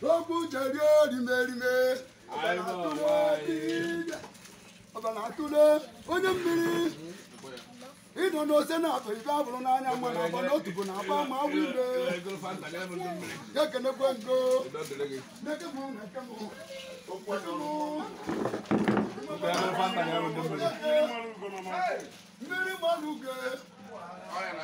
Ogu Jario, Rime. Abanatule, Onyamiri. He don't know Sena, but if I will not know about to go now, my window. You can go. Make a moon, come on. Mary Maluga. Mary